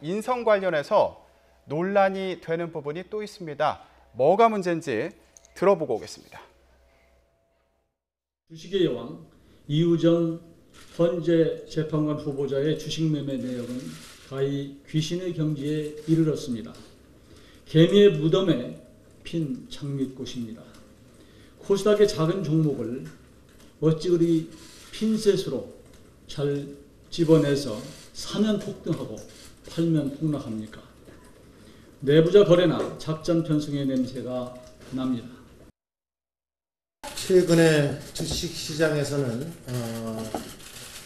인성 관련해서 논란이 되는 부분이 또 있습니다. 뭐가 문제인지 들어보고 오겠습니다. 주식의 여왕 이유정 헌재 재판관 후보자의 주식 매매 내역은 가히 귀신의 경지에 이르렀습니다. 개미의 무덤에 핀 장미꽃입니다. 코스닥의 작은 종목을 어찌 그리 핀셋으로 잘 집어내서 사면 폭등하고 팔면 폭락합니까? 내부자 거래나 작전 편승의 냄새가 납니다. 최근에 주식시장에서는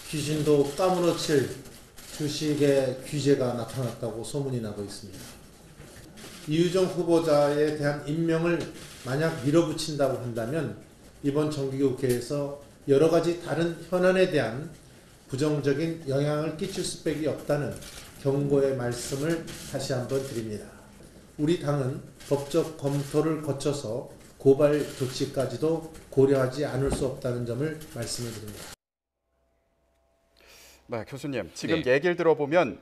귀신도 까무러칠 주식의 규제가 나타났다고 소문이 나고 있습니다. 이유정 후보자에 대한 임명을 만약 밀어붙인다고 한다면 이번 정기국회에서 여러 가지 다른 현안에 대한 부정적인 영향을 끼칠 수밖에 없다는 경고의 말씀을 다시 한번 드립니다. 우리 당은 법적 검토를 거쳐서 고발 조치까지도 고려하지 않을 수 없다는 점을 말씀을 드립니다. 네, 교수님, 지금 얘기를 들어보면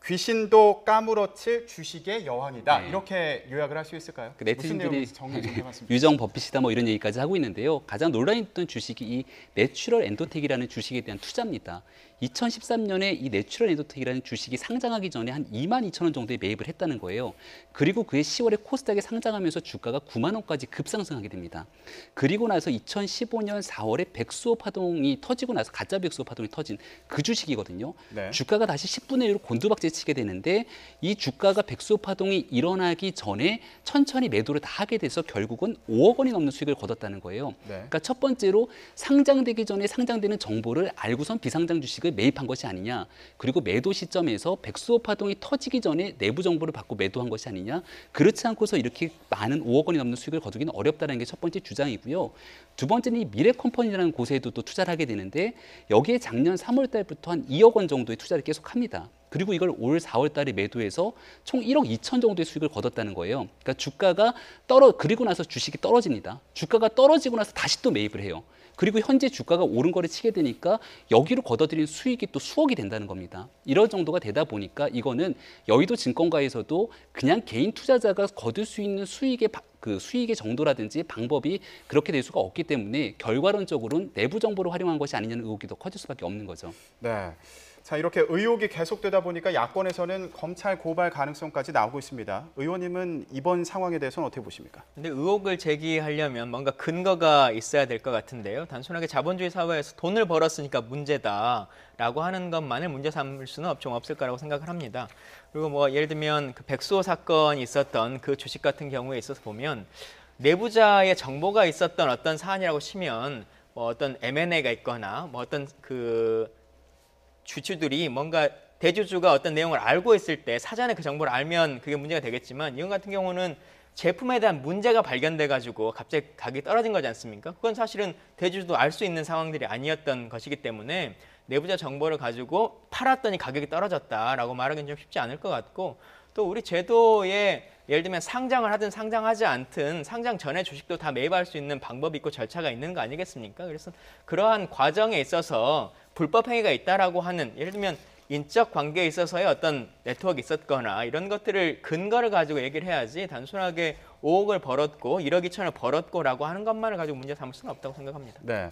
귀신도 까무러칠 주식의 여왕이다. 이렇게 요약을 할 수 있을까요? 무슨 내용인지 정리 좀 해봤습니다. 유정 버핏이다 뭐 이런 얘기까지 하고 있는데요. 가장 논란이 있던 주식이 이 내추럴 엔도텍이라는 주식에 대한 투자입니다. 2013년에 이 내추럴 엔도텍이라는 주식이 상장하기 전에 한 22,000원 정도에 매입을 했다는 거예요. 그리고 그해 10월에 코스닥에 상장하면서 주가가 9만 원까지 급상승하게 됩니다. 그리고 나서 2015년 4월에 백수호 파동이 터지고 나서 가짜 백수호 파동이 터진 그 주식이거든요. 네. 주가가 다시 10분의 1로 곤두박질 치게 되는데 이 주가가 백수호 파동이 일어나기 전에 천천히 매도를 다 하게 돼서 결국은 5억 원이 넘는 수익을 거뒀다는 거예요. 네. 그러니까 첫 번째로 상장되기 전에 상장되는 정보를 알고선 비상장 주식을 매입한 것이 아니냐. 그리고 매도 시점에서 백수호 파동이 터지기 전에 내부 정보를 받고 매도한 것이 아니냐. 그렇지 않고서 이렇게 많은 5억 원이 넘는 수익을 거두기는 어렵다는 게 첫 번째 주장이고요. 두 번째는 이 미래컴퍼니라는 곳에도 또 투자를 하게 되는데 여기에 작년 3월 달부터 한 2억 원 정도의 투자를 계속합니다. 그리고 이걸 올 4월 달에 매도해서 총 1억 2천 정도의 수익을 거뒀다는 거예요. 그러니까 주가가 그리고 나서 주식이 떨어집니다. 주가가 떨어지고 나서 다시 또 매입을 해요. 그리고 현재 주가가 오른 거를 치게 되니까 여기로 걷어들인 수익이 또 수억이 된다는 겁니다. 이런 정도가 되다 보니까 이거는 여의도 증권가에서도 그냥 개인 투자자가 거둘 수 있는 수익의 정도라든지 방법이 그렇게 될 수가 없기 때문에 결과론적으로는 내부 정보를 활용한 것이 아니냐는 의혹이 더 커질 수밖에 없는 거죠. 네. 자, 이렇게 의혹이 계속되다 보니까 야권에서는 검찰 고발 가능성까지 나오고 있습니다. 의원님은 이번 상황에 대해서는 어떻게 보십니까? 근데 의혹을 제기하려면 뭔가 근거가 있어야 될 것 같은데요. 단순하게 자본주의 사회에서 돈을 벌었으니까 문제다라고 하는 것만을 문제 삼을 수는 좀 없을 거라고 생각을 합니다. 그리고 뭐 예를 들면 그 백수호 사건이 있었던 그 주식 같은 경우에 있어서 보면 내부자의 정보가 있었던 어떤 사안이라고 치면 뭐 어떤 M&A가 있거나 뭐 어떤 주주들이 뭔가 대주주가 어떤 내용을 알고 있을 때 사전에 그 정보를 알면 그게 문제가 되겠지만 이건 같은 경우는 제품에 대한 문제가 발견돼가지고 갑자기 가격이 떨어진 거지 않습니까? 그건 사실은 대주주도 알 수 있는 상황들이 아니었던 것이기 때문에 내부자 정보를 가지고 팔았더니 가격이 떨어졌다라고 말하기는 좀 쉽지 않을 것 같고 또 우리 제도에 예를 들면 상장을 하든 상장하지 않든 상장 전에 주식도 다 매입할 수 있는 방법이 있고 절차가 있는 거 아니겠습니까? 그래서 그러한 과정에 있어서 불법 행위가 있다라고 하는 예를 들면 인적 관계에 있어서의 어떤 네트워크가 있었거나 이런 것들을 근거를 가지고 얘기를 해야지 단순하게 5억을 벌었고 1억 2천을 벌었고라고 하는 것만을 가지고 문제 삼을 수는 없다고 생각합니다. 네.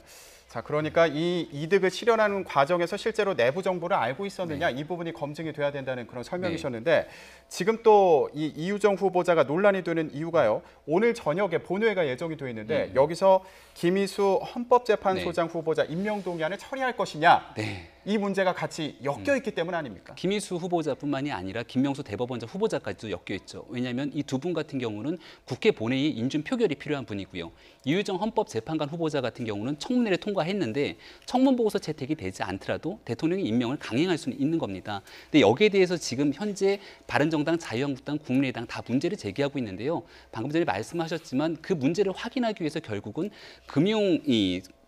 자, 그러니까 이 이득을 실현하는 과정에서 실제로 내부 정보를 알고 있었느냐 이 부분이 검증이 돼야 된다는 그런 설명이셨는데 지금 또 이 이유정 후보자가 논란이 되는 이유가요. 오늘 저녁에 본회의가 예정이 되어 있는데 여기서 김희수 헌법재판소장 후보자 임명 동의안을 처리할 것이냐 이 문제가 같이 엮여 있기 때문 아닙니까? 김희수 후보자뿐만이 아니라 김명수 대법원장 후보자까지도 엮여 있죠. 왜냐하면 이 두 분 같은 경우는 국회 본회의 인준 표결이 필요한 분이고요. 이유정 헌법재판관 후보자 같은 경우는 청문회를 통과했는데 청문 보고서 채택이 되지 않더라도 대통령이 임명을 강행할 수는 있는 겁니다. 근데 여기에 대해서 지금 현재 바른정당, 자유한국당, 국민의당 다 문제를 제기하고 있는데요. 방금 전에 말씀하셨지만 그 문제를 확인하기 위해서 결국은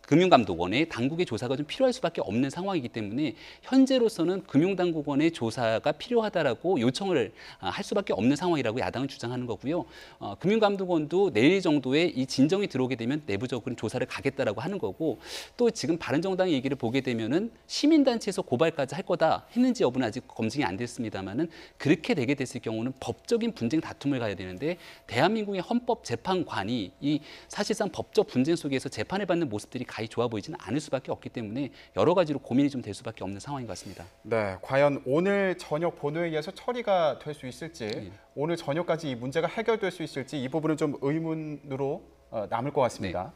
금융감독원의 당국의 조사가 좀 필요할 수밖에 없는 상황이기 때문에 현재로서는 금융당국원의 조사가 필요하다라고 요청을 할 수밖에 없는 상황이라고 야당은 주장하는 거고요. 금융감독원도 내일 정도에 이 진정이 들어오게 되면 내부적으로 조사를 가겠다라고 하는 거고 또 지금 바른정당의 얘기를 보게 되면은 시민단체에서 고발까지 할 거다 했는지 여부는 아직 검증이 안 됐습니다만은 그렇게 되게 됐을 경우는 법적인 분쟁 다툼을 가야 되는데 대한민국의 헌법재판관이 이 사실상 법적 분쟁 속에서 재판을 받는 모습들이 가히 좋아 보이지는 않을 수밖에 없기 때문에 여러 가지로 고민이 좀 될 수밖에 없는 상황인 것 같습니다. 네, 과연 오늘 저녁 본회의에서 처리가 될 수 있을지, 오늘 저녁까지 이 문제가 해결될 수 있을지 이 부분은 좀 의문으로 남을 것 같습니다.